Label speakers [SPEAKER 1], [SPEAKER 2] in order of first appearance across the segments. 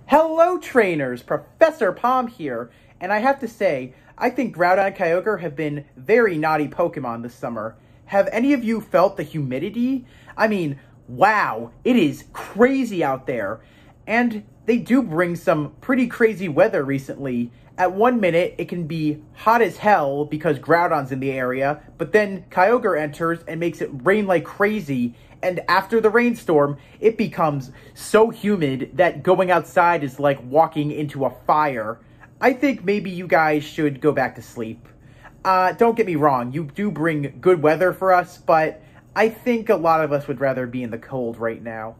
[SPEAKER 1] Hello trainers, Professor Palm here, and I have to say, I think Groudon and Kyogre have been very naughty Pokemon this summer. Have any of you felt the humidity? I mean, wow, it is crazy out there. And they do bring some pretty crazy weather recently. At 1 minute, it can be hot as hell because Groudon's in the area, but then Kyogre enters and makes it rain like crazy, and after the rainstorm, it becomes so humid that going outside is like walking into a fire. I think maybe you guys should go back to sleep. Don't get me wrong, you do bring good weather for us, but I think a lot of us would rather be in the cold right now.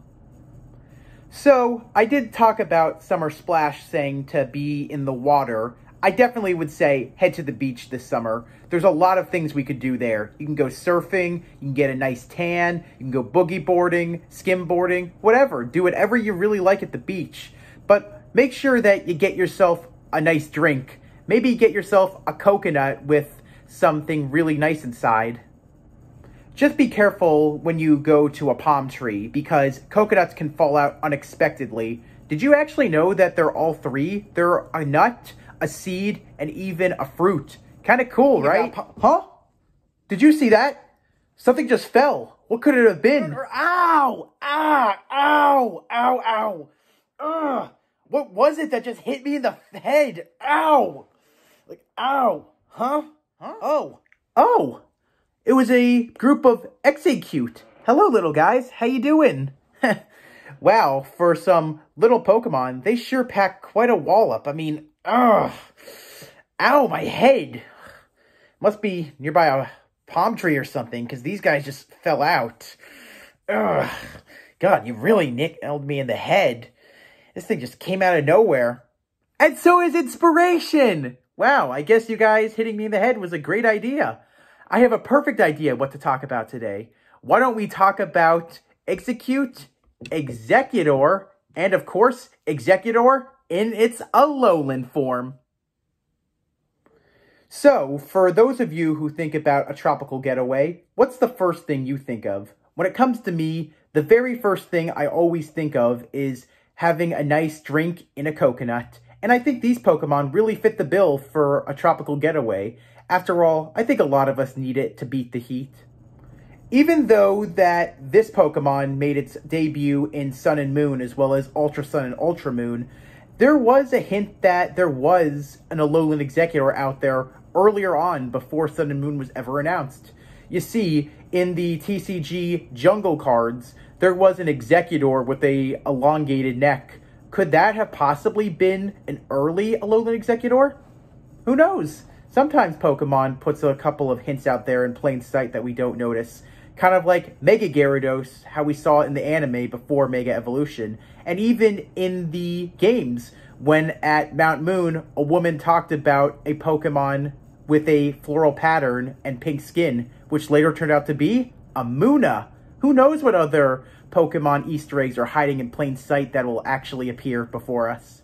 [SPEAKER 1] So, I did talk about Summer Splash saying to be in the water. I definitely would say head to the beach this summer. There's a lot of things we could do there. You can go surfing, you can get a nice tan, you can go boogie boarding, skim boarding, whatever. Do whatever you really like at the beach. But make sure that you get yourself a nice drink. Maybe get yourself a coconut with something really nice inside. Just be careful when you go to a palm tree, because coconuts can fall out unexpectedly. Did you actually know that they're all three? They're a nut, a seed, and even a fruit. Kind of cool, right? Huh? Did you see that? Something just fell. What could it have been? Ow! Ah! Ow! Ow! Ow! Ugh! What was it that just hit me in the head? Ow! Like, ow! Huh? Oh! Oh! It was a group of Exeggcute. Hello, little guys. How you doing? Wow, for some little Pokemon, they sure pack quite a wallop. I mean, ugh. Ow, my head. Must be nearby a palm tree or something, because these guys just fell out. Ugh. God, you really nailed me in the head. This thing just came out of nowhere. And so is inspiration! Wow, I guess you guys hitting me in the head was a great idea. I have a perfect idea what to talk about today. Why don't we talk about Exeggcute, Exeggutor, and of course, Exeggutor in its Alolan form. So, for those of you who think about a tropical getaway, what's the first thing you think of? When it comes to me, the very first thing I always think of is having a nice drink in a coconut. And I think these Pokemon really fit the bill for a tropical getaway. After all, I think a lot of us need it to beat the heat. Even though that this Pokemon made its debut in Sun and Moon as well as Ultra Sun and Ultra Moon, there was a hint that there was an Alolan Executor out there earlier on before Sun and Moon was ever announced. You see, in the TCG Jungle cards, there was an Executor with a elongated neck. Could that have possibly been an early Alolan Executor? Who knows? Sometimes Pokemon puts a couple of hints out there in plain sight that we don't notice. Kind of like Mega Gyarados, how we saw it in the anime before Mega Evolution. And even in the games, when at Mount Moon, a woman talked about a Pokemon with a floral pattern and pink skin, which later turned out to be a Munna. Who knows what other Pokemon Easter eggs are hiding in plain sight that will actually appear before us.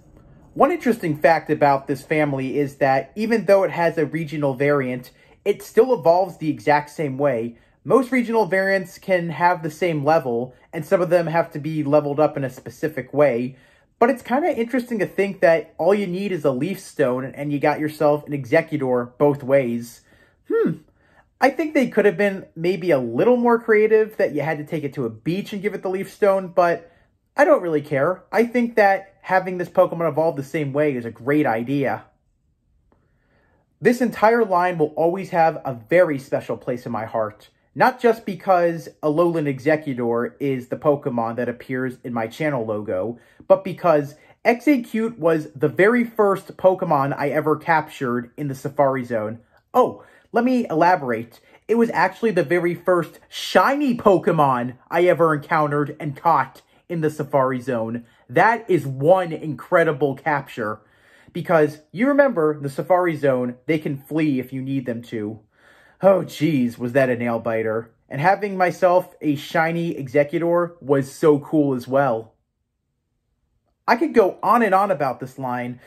[SPEAKER 1] One interesting fact about this family is that even though it has a regional variant, it still evolves the exact same way. Most regional variants can have the same level, and some of them have to be leveled up in a specific way. But it's kind of interesting to think that all you need is a Leaf Stone, and you got yourself an Exeggutor both ways. I think they could have been maybe a little more creative, that you had to take it to a beach and give it the Leaf Stone, but I don't really care. I think that having this Pokemon evolve the same way is a great idea. This entire line will always have a very special place in my heart. Not just because Alolan Executor is the Pokemon that appears in my channel logo, but because Exeggcute was the very first Pokemon I ever captured in the Safari Zone. Oh, let me elaborate. It was actually the very first shiny Pokemon I ever encountered and caught in the Safari Zone. That is one incredible capture. Because you remember, the Safari Zone, they can flee if you need them to. Oh geez, was that a nail biter. And having myself a shiny Exeggutor was so cool as well. I could go on and on about this line,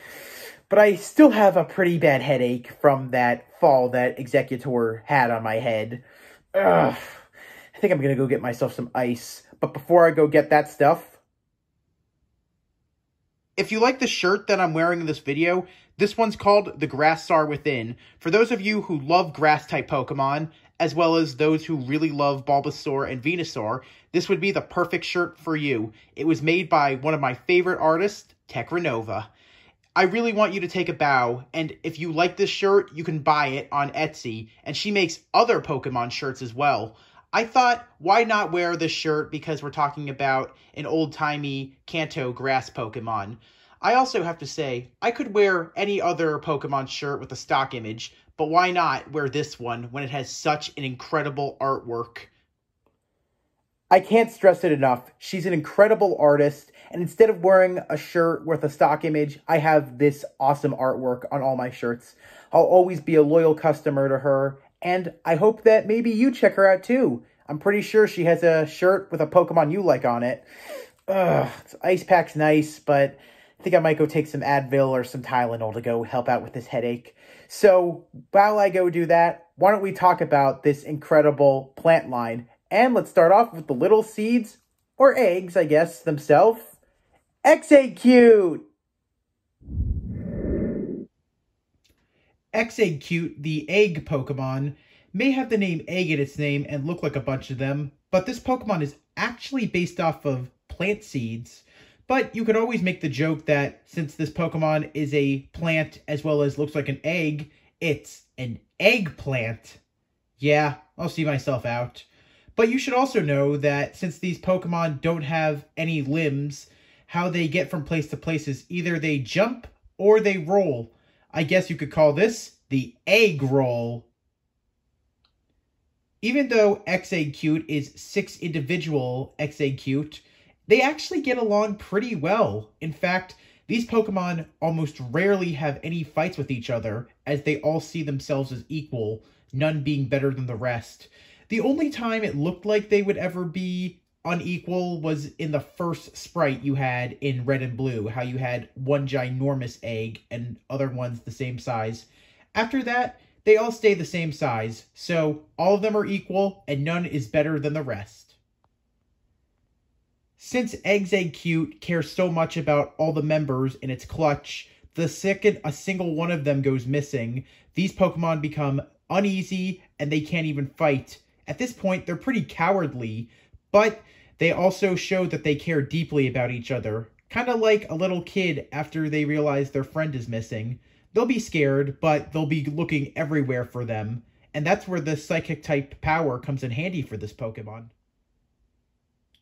[SPEAKER 1] but I still have a pretty bad headache from that fall that Exeggutor had on my head. Ugh. I think I'm gonna go get myself some ice. But before I go get that stuff, If you like the shirt that I'm wearing in this video, this one's called the Grass Saur Within. For those of you who love grass-type Pokemon, as well as those who really love Bulbasaur and Venusaur, this would be the perfect shirt for you. It was made by one of my favorite artists, TechraNova. I really want you to take a bow, and if you like this shirt, you can buy it on Etsy, and she makes other Pokemon shirts as well. I thought, why not wear this shirt because we're talking about an old-timey Kanto grass Pokemon. I also have to say, I could wear any other Pokemon shirt with a stock image, but why not wear this one when it has such an incredible artwork? I can't stress it enough. She's an incredible artist, and instead of wearing a shirt with a stock image, I have this awesome artwork on all my shirts. I'll always be a loyal customer to her, and I hope that maybe you check her out too. I'm pretty sure she has a shirt with a Pokemon you like on it. Ice Pack's nice, but I think I might go take some Advil or some Tylenol to go help out with this headache. So while I go do that, why don't we talk about this incredible plant line? And let's start off with the little seeds, or eggs, I guess, themselves. Exeggcute! Exeggcute, the egg Pokemon, may have the name egg in its name and look like a bunch of them, but this Pokemon is actually based off of plant seeds. But you could always make the joke that since this Pokemon is a plant as well as looks like an egg, it's an eggplant. Yeah, I'll see myself out. But you should also know that since these Pokemon don't have any limbs, how they get from place to place is either they jump or they roll. I guess you could call this the egg roll. Even though Exeggcute is 6 individual Exeggcute, they actually get along pretty well. In fact, these Pokemon almost rarely have any fights with each other, as they all see themselves as equal, none being better than the rest. The only time it looked like they would ever be unequal was in the first sprite you had in Red and Blue, how you had one ginormous egg and other ones the same size. After that, they all stay the same size, so all of them are equal and none is better than the rest. Since Exeggcute cares so much about all the members in its clutch, the second a single one of them goes missing, these Pokemon become uneasy and they can't even fight. At this point, they're pretty cowardly, but they also show that they care deeply about each other. Kind of like a little kid after they realize their friend is missing. They'll be scared, but they'll be looking everywhere for them. And that's where the Psychic-type power comes in handy for this Pokemon.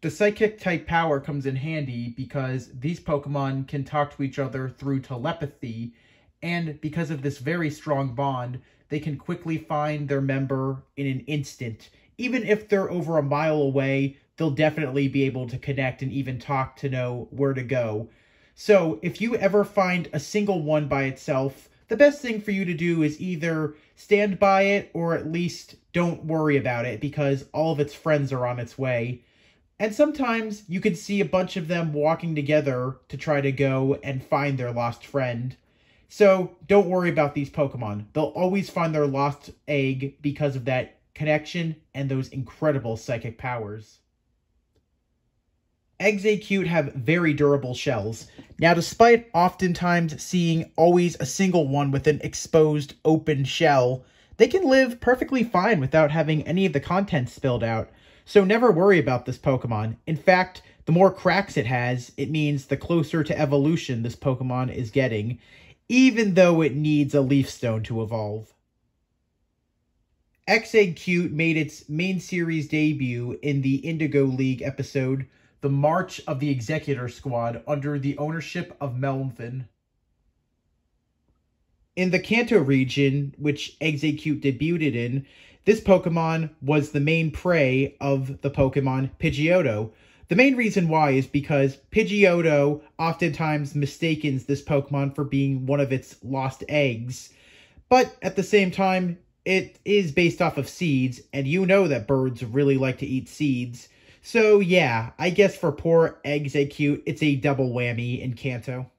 [SPEAKER 1] The Psychic-type power comes in handy because these Pokemon can talk to each other through telepathy, and because of this very strong bond, they can quickly find their member in an instant. Even if they're over a mile away, they'll definitely be able to connect and even talk to know where to go. So if you ever find a single one by itself, the best thing for you to do is either stand by it or at least don't worry about it because all of its friends are on its way. And sometimes you can see a bunch of them walking together to try to go and find their lost friend. So don't worry about these Pokemon. They'll always find their lost egg because of that connection and those incredible psychic powers. Exeggcute have very durable shells. Now, despite oftentimes seeing always a single one with an exposed open shell, they can live perfectly fine without having any of the contents spilled out. So never worry about this Pokemon. In fact, the more cracks it has, it means the closer to evolution this Pokemon is getting, even though it needs a Leaf Stone to evolve. Exeggcute made its main series debut in the Indigo League episode, The March of the Executor Squad, under the ownership of Melvin. In the Kanto region, which Exeggcute debuted in, this Pokemon was the main prey of the Pokemon Pidgeotto. The main reason why is because Pidgeotto oftentimes mistakes this Pokemon for being one of its lost eggs. But at the same time, it is based off of seeds, and you know that birds really like to eat seeds. So yeah, I guess for poor Exeggcute, it's a double whammy in Kanto.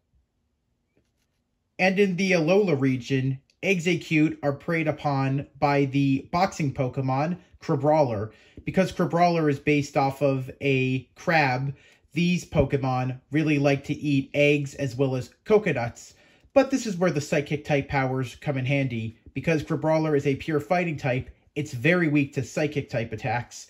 [SPEAKER 1] And in the Alola region, Exeggcute are preyed upon by the boxing Pokemon, Crabrawler. Because Crabrawler is based off of a crab, These Pokemon really like to eat eggs as well as coconuts, but this is where the Psychic type powers come in handy. Because Crabrawler is a pure fighting type, it's very weak to Psychic type attacks.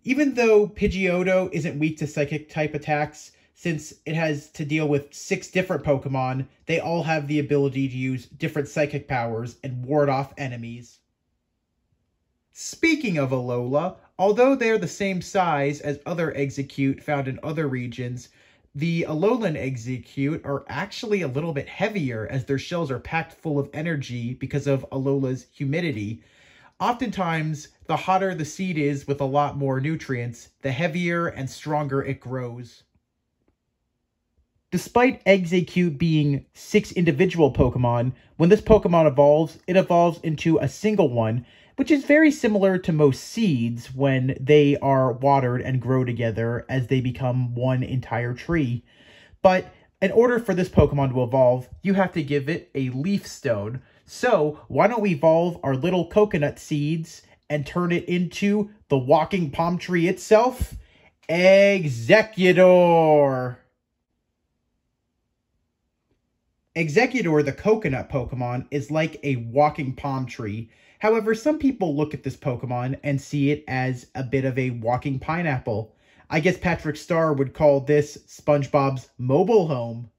[SPEAKER 1] Even though Pidgeotto isn't weak to Psychic type attacks, since it has to deal with 6 different Pokemon, they all have the ability to use different Psychic powers and ward off enemies. Speaking of Alola, although they're the same size as other Exeggcute found in other regions, the Alolan Exeggcute are actually a little bit heavier as their shells are packed full of energy because of Alola's humidity. Oftentimes, the hotter the seed is with a lot more nutrients, the heavier and stronger it grows. Despite Exeggcute being 6 individual Pokemon, when this Pokemon evolves, it evolves into a single one, which is very similar to most seeds when they are watered and grow together as they become one entire tree. But in order for this Pokemon to evolve, you have to give it a leaf stone. So why don't we evolve our little coconut seeds and turn it into the walking palm tree itself? Executor! Executor, the coconut Pokemon, is like a walking palm tree. However, some people look at this Pokemon and see it as a bit of a walking pineapple. I guess Patrick Star would call this SpongeBob's mobile home.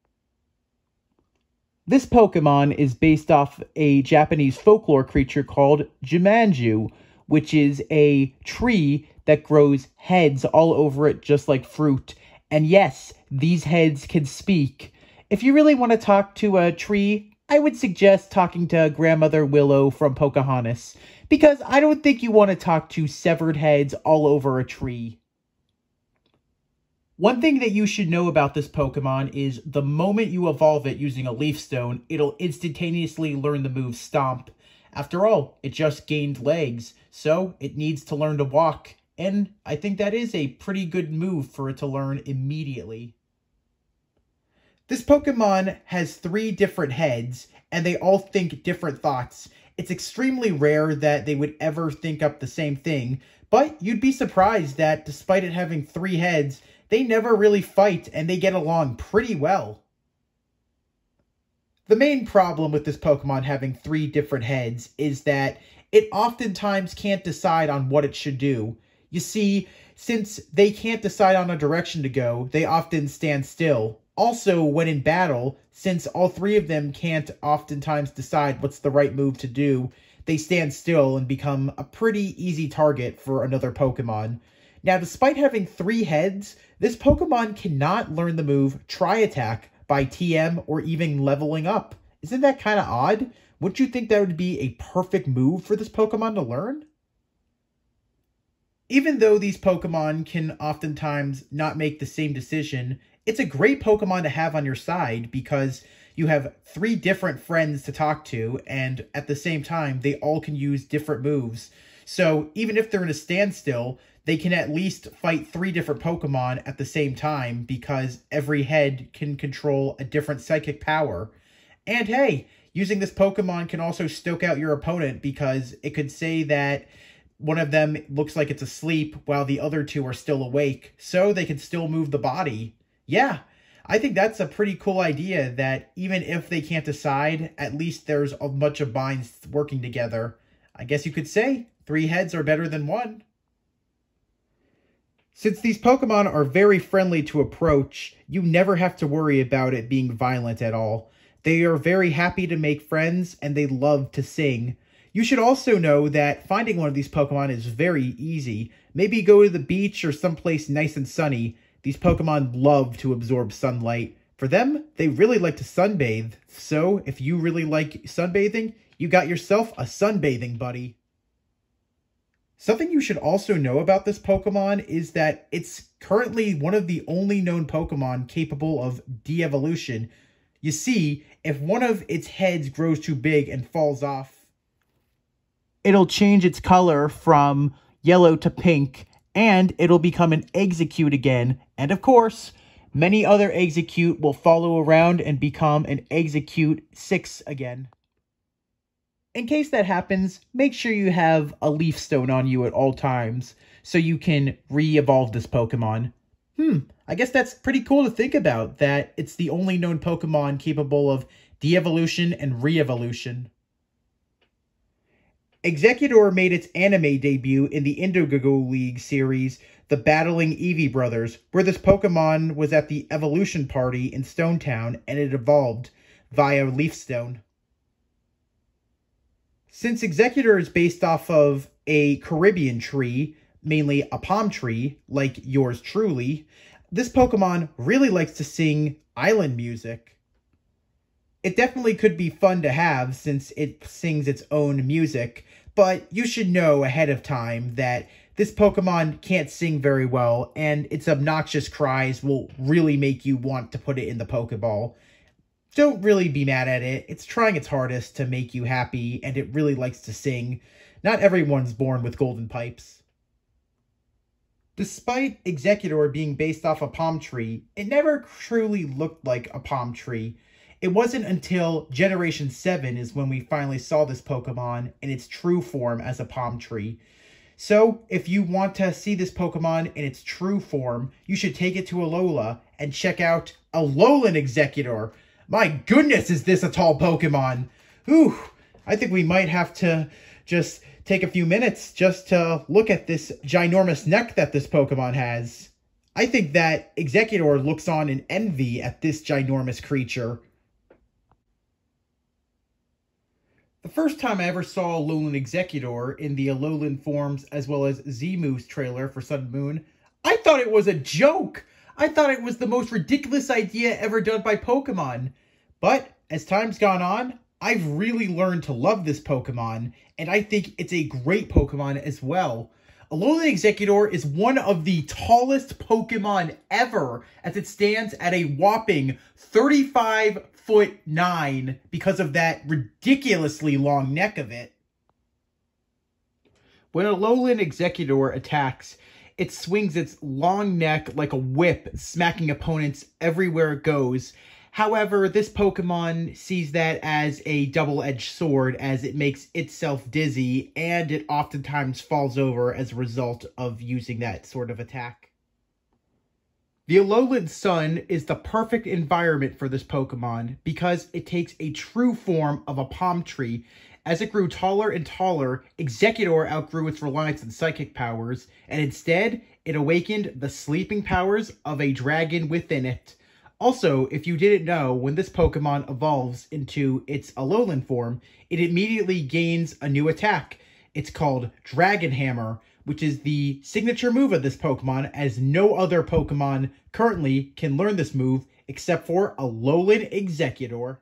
[SPEAKER 1] This Pokemon is based off a Japanese folklore creature called Jumanju, which is a tree that grows heads all over it just like fruit. And yes, these heads can speak. If you really want to talk to a tree, I would suggest talking to Grandmother Willow from Pocahontas, because I don't think you want to talk to severed heads all over a tree. One thing that you should know about this Pokemon is the moment you evolve it using a Leaf Stone, it'll instantaneously learn the move Stomp. After all, it just gained legs, so it needs to learn to walk, and I think that is a pretty good move for it to learn immediately. This Pokemon has 3 different heads, and they all think different thoughts. It's extremely rare that they would ever think up the same thing, but you'd be surprised that despite it having 3 heads, they never really fight and they get along pretty well. The main problem with this Pokemon having 3 different heads is that it oftentimes can't decide on what it should do. You see, since they can't decide on a direction to go, they often stand still. Also, when in battle, since all 3 of them can't oftentimes decide what's the right move to do, they stand still and become a pretty easy target for another Pokemon. Now, despite having 3 heads, this Pokemon cannot learn the move Tri-Attack by TM or even leveling up. Isn't that kind of odd? Wouldn't you think that would be a perfect move for this Pokemon to learn? Even though these Pokemon can oftentimes not make the same decision, it's a great Pokemon to have on your side because you have 3 different friends to talk to, and at the same time, they all can use different moves. So even if they're in a standstill, they can at least fight 3 different Pokemon at the same time because every head can control a different psychic power. And hey, using this Pokemon can also stoke out your opponent because it could say that one of them looks like it's asleep while the other 2 are still awake, so they can still move the body. Yeah, I think that's a pretty cool idea that even if they can't decide, at least there's a bunch of minds working together. I guess you could say 3 heads are better than 1. Since these Pokemon are very friendly to approach, you never have to worry about it being violent at all. They are very happy to make friends, and they love to sing. You should also know that finding one of these Pokemon is very easy. Maybe go to the beach or someplace nice and sunny. These Pokemon love to absorb sunlight. For them, they really like to sunbathe. So, if you really like sunbathing, you got yourself a sunbathing buddy. Something you should also know about this Pokemon is that it's currently one of the only known Pokemon capable of de-evolution. You see, if one of its heads grows too big and falls off, it'll change its color from yellow to pink, and it'll become an Exeggcute again. And of course, many other Exeggcute will follow around and become an Exeggcute 6 again. In case that happens, make sure you have a Leaf Stone on you at all times so you can re-evolve this Pokemon. I guess that's pretty cool to think about, that it's the only known Pokemon capable of de-evolution and re-evolution. Exeggutor made its anime debut in the Indigo League series, The Battling Eevee Brothers, where this Pokemon was at the evolution party in Stone Town and it evolved via Leafstone. Since Exeggutor is based off of a Caribbean tree, mainly a palm tree, like yours truly, this Pokemon really likes to sing island music. It definitely could be fun to have since it sings its own music, but you should know ahead of time that this Pokemon can't sing very well, and its obnoxious cries will really make you want to put it in the Pokeball. Don't really be mad at it. It's trying its hardest to make you happy, and it really likes to sing. Not everyone's born with golden pipes. Despite Exeggutor being based off a palm tree, it never truly looked like a palm tree. It wasn't until Generation 7 is when we finally saw this Pokemon in its true form as a palm tree. So, if you want to see this Pokemon in its true form, you should take it to Alola and check out Alolan Executor. My goodness, is this a tall Pokemon? Whew, I think we might have to just take a few minutes just to look at this ginormous neck that this Pokemon has. I think that Exeggutor looks on in envy at this ginormous creature. The first time I ever saw Alolan Executor in the Alolan forms as well as Z-Move's trailer for Sun and Moon, I thought it was a joke! I thought it was the most ridiculous idea ever done by Pokemon. But, as time's gone on, I've really learned to love this Pokemon, and I think it's a great Pokemon as well. Alolan Executor is one of the tallest Pokemon ever, as it stands at a whopping 35'9" because of that ridiculously long neck of it. When Alolan Executor attacks, it swings its long neck like a whip, smacking opponents everywhere it goes. However, this Pokemon sees that as a double-edged sword, as it makes itself dizzy, and it oftentimes falls over as a result of using that sort of attack. The Alolan Sun is the perfect environment for this Pokemon, because it takes a true form of a palm tree. As it grew taller and taller, Exeggutor outgrew its reliance on psychic powers, and instead, it awakened the sleeping powers of a dragon within it. Also, if you didn't know, when this Pokemon evolves into its Alolan form, it immediately gains a new attack. It's called Dragon Hammer, which is the signature move of this Pokemon, as no other Pokemon currently can learn this move except for Alolan Executor.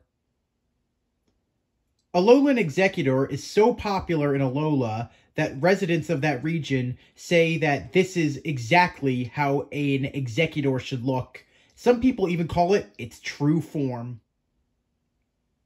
[SPEAKER 1] Alolan Executor is so popular in Alola that residents of that region say that this is exactly how an Executor should look. Some people even call it its true form.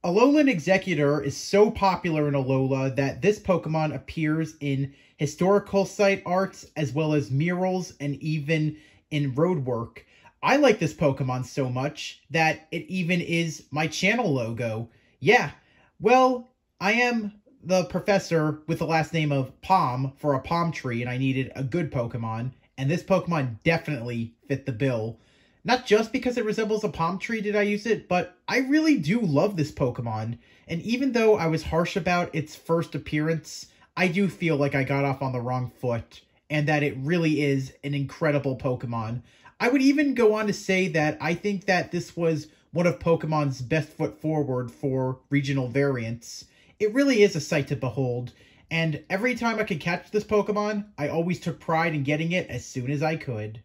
[SPEAKER 1] Alolan Executor is so popular in Alola that this Pokemon appears in historical site arts as well as murals and even in road work. I like this Pokemon so much that it even is my channel logo. Yeah, well, I am the professor with the last name of Palm for a palm tree, and I needed a good Pokemon, and this Pokemon definitely fit the bill. Not just because it resembles a palm tree did I use it, but I really do love this Pokemon. And even though I was harsh about its first appearance, I do feel like I got off on the wrong foot, and that it really is an incredible Pokemon. I would even go on to say that I think that this was one of Pokemon's best foot forward for regional variants. It really is a sight to behold, and every time I could catch this Pokemon, I always took pride in getting it as soon as I could.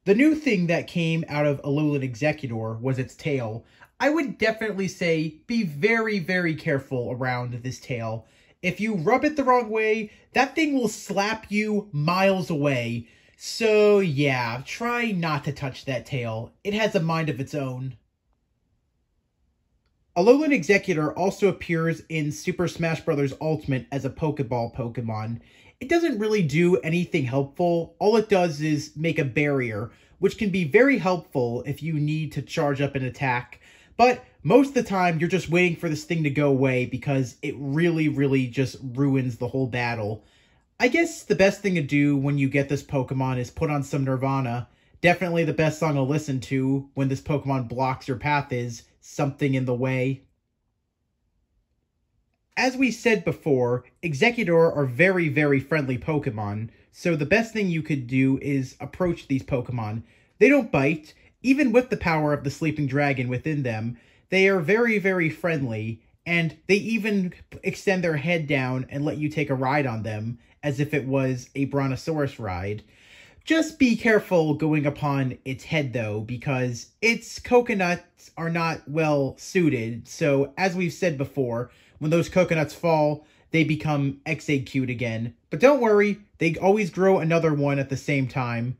[SPEAKER 1] The new thing that came out of Alolan Executor was its tail. I would definitely say be very, very careful around this tail. If you rub it the wrong way, that thing will slap you miles away. So yeah, try not to touch that tail. It has a mind of its own. Alolan Executor also appears in Super Smash Bros. Ultimate as a Pokeball Pokemon. It doesn't really do anything helpful. All it does is make a barrier, which can be very helpful if you need to charge up an attack. But most of the time, you're just waiting for this thing to go away because it really, really just ruins the whole battle. I guess the best thing to do when you get this Pokemon is put on some Nirvana. Definitely the best song to listen to when this Pokemon blocks your path is Something in the Way. As we said before, Exeggutor are very, very friendly Pokemon, so the best thing you could do is approach these Pokemon. They don't bite, even with the power of the Sleeping Dragon within them. They are very, very friendly, and they even extend their head down and let you take a ride on them, as if it was a Brontosaurus ride. Just be careful going upon its head, though, because its coconuts are not well suited, so as we've said before, when those coconuts fall, they become Exeggcute again. But don't worry, they always grow another one at the same time.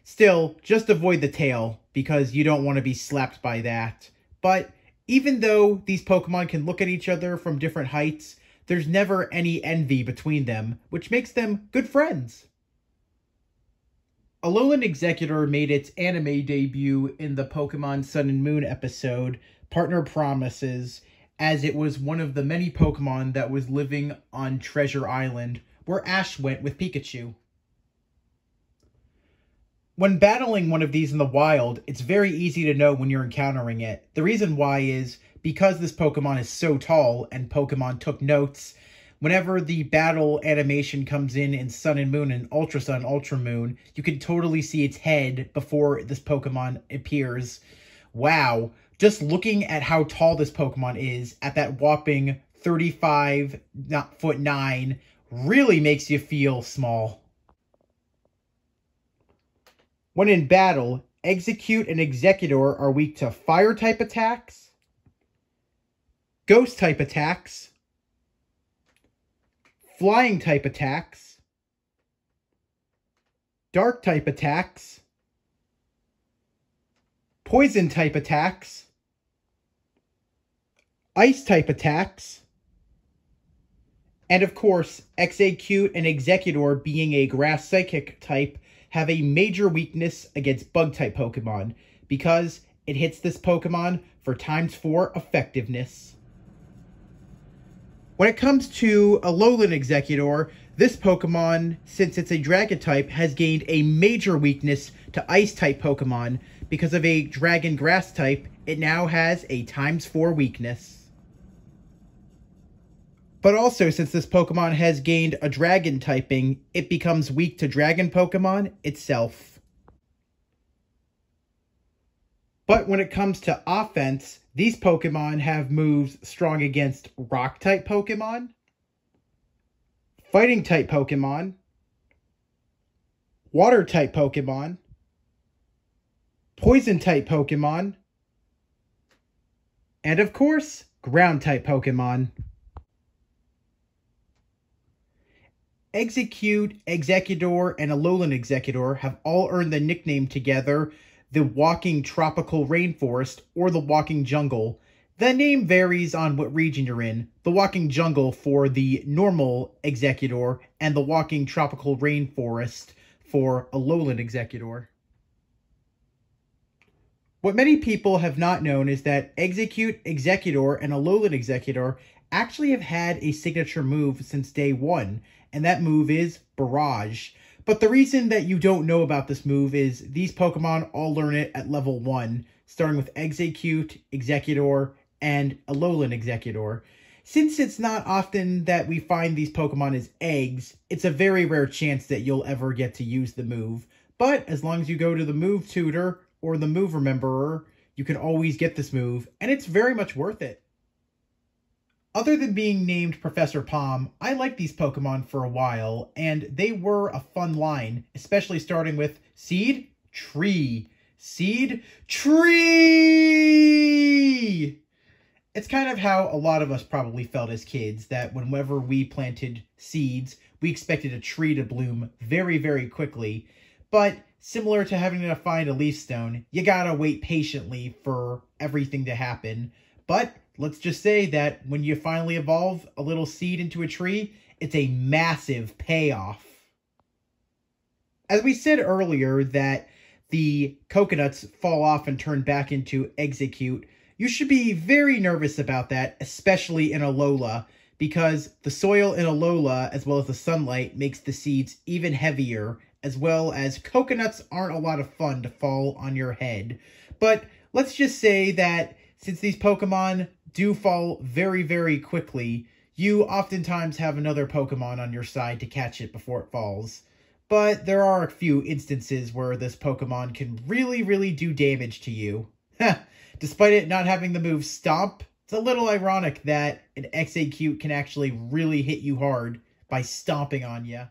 [SPEAKER 1] Still, just avoid the tail, because you don't want to be slapped by that. But even though these Pokemon can look at each other from different heights, there's never any envy between them, which makes them good friends. Alolan Executor made its anime debut in the Pokemon Sun and Moon episode, Partner Promises, as it was one of the many Pokemon that was living on Treasure Island, where Ash went with Pikachu. When battling one of these in the wild, it's very easy to know when you're encountering it. The reason why is because this Pokemon is so tall, and Pokemon took notes, whenever the battle animation comes in Sun and Moon and Ultra Sun, Ultra Moon, you can totally see its head before this Pokemon appears. Wow. Just looking at how tall this Pokemon is at that whopping 35'9" really makes you feel small. When in battle, Exeggcute and Exeggutor are weak to Fire-type attacks, Ghost-type attacks, Flying-type attacks, Dark-type attacks, Poison-type attacks, Ice-type attacks, and of course, Exeggcute and Exeggutor, being a Grass Psychic type, have a major weakness against Bug-type Pokemon, because it hits this Pokemon for ×4 effectiveness. When it comes to Alolan Executor, this Pokemon, since it's a Dragon type, has gained a major weakness to Ice-type Pokemon. Because of a Dragon Grass type, it now has a ×4 weakness. But also, since this Pokemon has gained a Dragon typing, it becomes weak to Dragon Pokemon itself. But when it comes to offense, these Pokemon have moves strong against Rock-type Pokemon, Fighting-type Pokemon, Water-type Pokemon, Poison-type Pokemon, and of course, Ground-type Pokemon. Exeggcute, Exeggutor, and Alolan Executor have all earned the nickname together, the Walking Tropical Rainforest, or the Walking Jungle. The name varies on what region you're in. The Walking Jungle for the normal Exeggutor, and the Walking Tropical Rainforest for Alolan Executor. What many people have not known is that Exeggcute, Exeggutor, and Alolan Executor actually have had a signature move since day one, and that move is Barrage. But the reason that you don't know about this move is these Pokemon all learn it at level 1, starting with Exeggcute, Exeggutor, and Alolan Executor. Since it's not often that we find these Pokemon as eggs, it's a very rare chance that you'll ever get to use the move. But as long as you go to the move tutor or the move rememberer, you can always get this move, and it's very much worth it. Other than being named Professor Palm, I liked these Pokemon for a while, and they were a fun line, especially starting with Seed, Tree. Seed, Tree! It's kind of how a lot of us probably felt as kids, that whenever we planted seeds, we expected a tree to bloom very, very quickly. But similar to having to find a leaf stone, you gotta wait patiently for everything to happen. But let's just say that when you finally evolve a little seed into a tree, it's a massive payoff. As we said earlier that the coconuts fall off and turn back into Exeggcute, you should be very nervous about that, especially in Alola, because the soil in Alola, as well as the sunlight, makes the seeds even heavier, as well as coconuts aren't a lot of fun to fall on your head. But let's just say that since these Pokemon do fall very, very quickly, you oftentimes have another Pokemon on your side to catch it before it falls. But there are a few instances where this Pokemon can really, really do damage to you. Despite it not having the move Stomp, it's a little ironic that an Exeggcute can actually really hit you hard by stomping on you.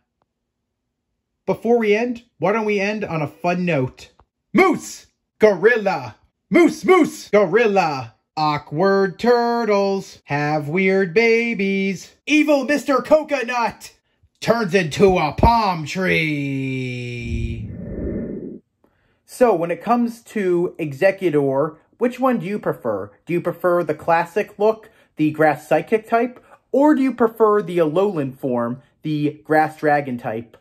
[SPEAKER 1] Before we end, why don't we end on a fun note? Moose! Gorilla! Moose, moose! Gorilla! Awkward turtles have weird babies. Evil Mr. Coconut turns into a palm tree. So when it comes to Exeggutor, which one do you prefer? Do you prefer the classic look, the grass psychic type? Or do you prefer the Alolan form, the grass dragon type?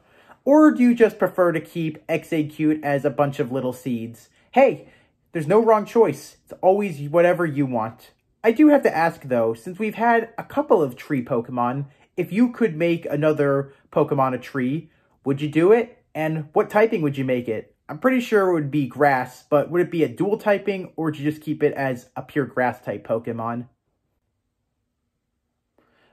[SPEAKER 1] Or do you just prefer to keep Exeggcute as a bunch of little seeds? Hey, there's no wrong choice. It's always whatever you want. I do have to ask, though, since we've had a couple of tree Pokemon, if you could make another Pokemon a tree, would you do it? And what typing would you make it? I'm pretty sure it would be grass, but would it be a dual typing, or would you just keep it as a pure grass type Pokemon?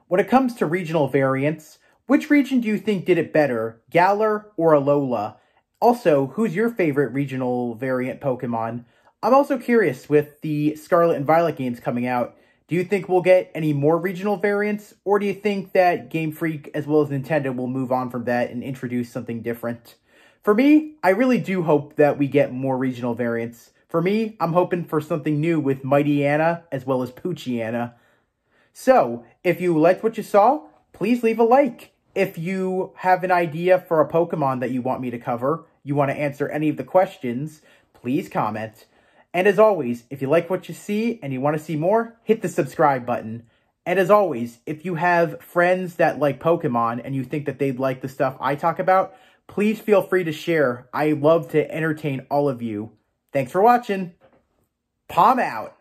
[SPEAKER 1] When it comes to regional variants, which region do you think did it better, Galar or Alola? Also, who's your favorite regional variant Pokemon? I'm also curious, with the Scarlet and Violet games coming out, do you think we'll get any more regional variants? Or do you think that Game Freak as well as Nintendo will move on from that and introduce something different? For me, I really do hope that we get more regional variants. For me, I'm hoping for something new with Mighty Anna as well as Poochyena. So, if you liked what you saw, please leave a like. If you have an idea for a Pokemon that you want me to cover, you want to answer any of the questions, please comment. And as always, if you like what you see and you want to see more, hit the subscribe button. And as always, if you have friends that like Pokemon and you think that they'd like the stuff I talk about, please feel free to share. I love to entertain all of you. Thanks for watching. Palm out.